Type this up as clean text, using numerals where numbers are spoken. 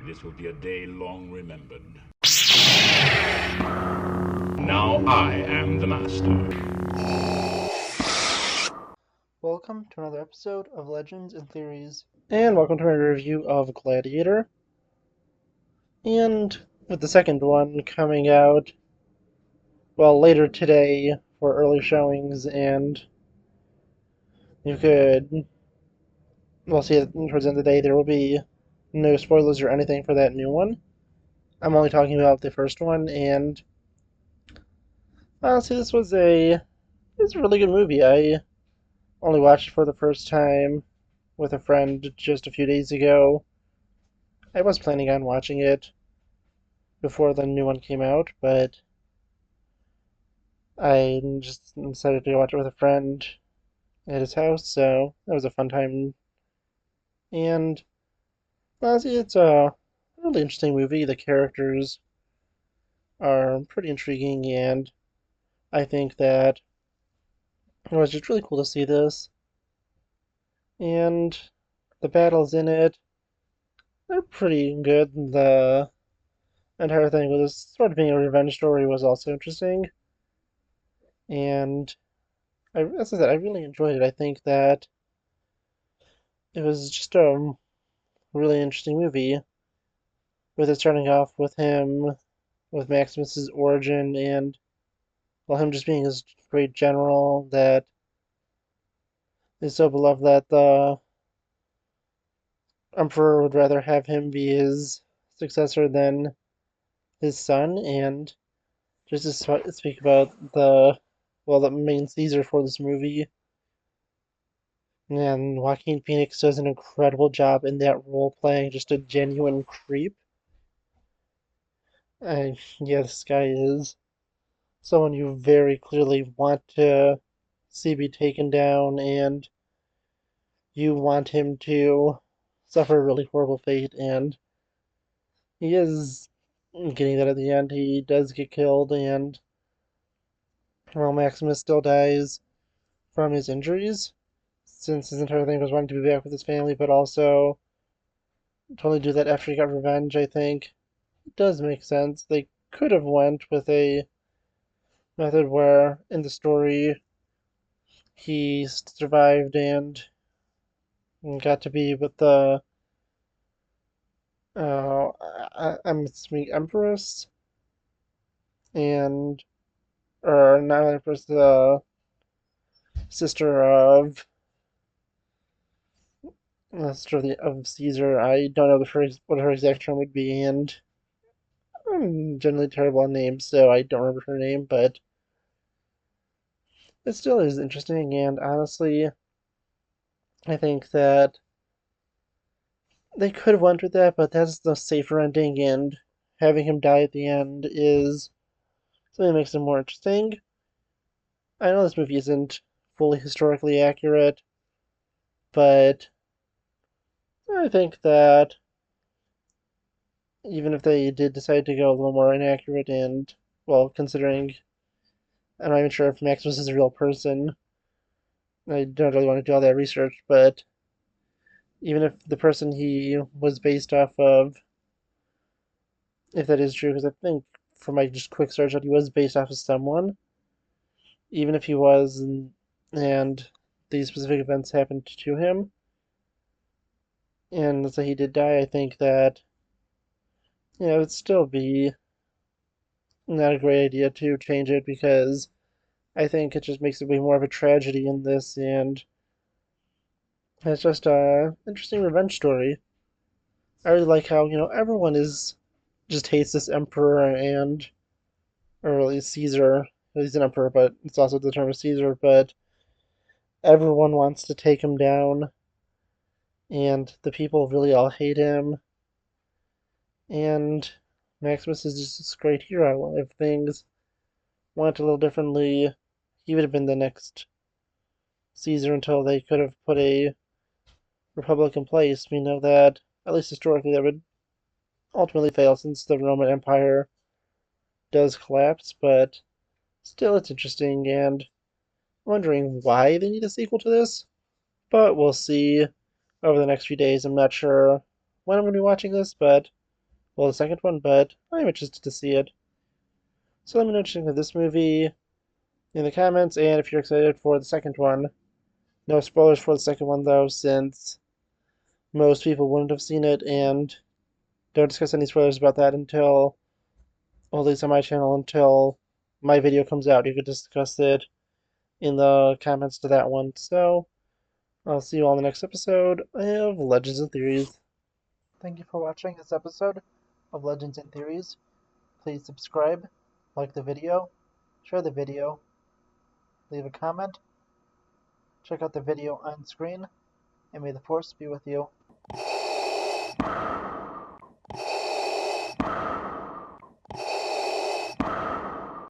This will be a day long remembered. Now I am the master. Welcome to another episode of Legends and Theories, and welcome to my review of Gladiator. And with the second one coming out, well, later today for early showings, and you could, we'll see it towards the end of the day, there will be no spoilers or anything for that new one. I'm only talking about the first one, and honestly, it's a really good movie. I only watched it for the first time with a friend just a few days ago. I was planning on watching it before the new one came out, but I just decided to watch it with a friend at his house, so that was a fun time. And honestly, it's a really interesting movie. The characters are pretty intriguing, and I think that it was just really cool to see this. And the battles in it, they're pretty good. The entire thing with this sort of being a revenge story was also interesting. And as I said, I really enjoyed it. I think that it was just a really interesting movie, with it starting off with him, with Maximus's origin, and well, him just being his great general that is so beloved that the Emperor would rather have him be his successor than his son, and just to speak about the main Caesar for this movie, and Joaquin Phoenix does an incredible job in that role playing just a genuine creep. And yeah, this guy is someone you very clearly want to see be taken down, and you want him to suffer a really horrible fate, and he is getting that at the end. He does get killed, and well, Maximus still dies from his injuries, since his entire thing was wanting to be back with his family, but also totally do that after he got revenge, I think. It does make sense. They could have went with a method where, in the story, he survived and got to be with the I'm assuming Empress, and or not Empress, the sister of of Caesar. I don't know what her exact term would be, and I'm generally terrible on names, so I don't remember her name. But it still is interesting, and honestly, I think that they could have went with that, but that's the safer ending, and having him die at the end is something that makes it more interesting. I know this movie isn't fully historically accurate, but I think that even if they did decide to go a little more inaccurate and, well, considering I'm not even sure if Maximus is a real person, I don't really want to do all that research, but even if the person he was based off of, if that is true, because I think from my just quick search that he was based off of someone, even if he was, and these specific events happened to him, and let's say he did die, I think that, it would still be not a great idea to change it, because I think it just makes it way more of a tragedy in this, and it's just a interesting revenge story. I really like how, everyone is just hates this emperor, and or at least Caesar. He's an emperor, but it's also the term of Caesar, but everyone wants to take him down, and the people really all hate him, and Maximus is just this great hero. If things went a little differently, he would have been the next Caesar until they could have put a republic in place. We know that, at least historically, that would ultimately fail since the Roman Empire does collapse, but still it's interesting, and I'm wondering why they need a sequel to this, but we'll see over the next few days. I'm not sure when I'm going to be watching this, but well, the second one, but I'm interested to see it. So let me know what you think of this movie in the comments, and if you're excited for the second one. No spoilers for the second one, though, since most people wouldn't have seen it, and don't discuss any spoilers about that until, well, at least on my channel, until my video comes out. You could discuss it in the comments to that one. So, I'll see you all in the next episode of Legends and Theories. Thank you for watching this episode of Legends and Theories. Please subscribe, like the video, share the video, leave a comment, check out the video on screen, and may the Force be with you.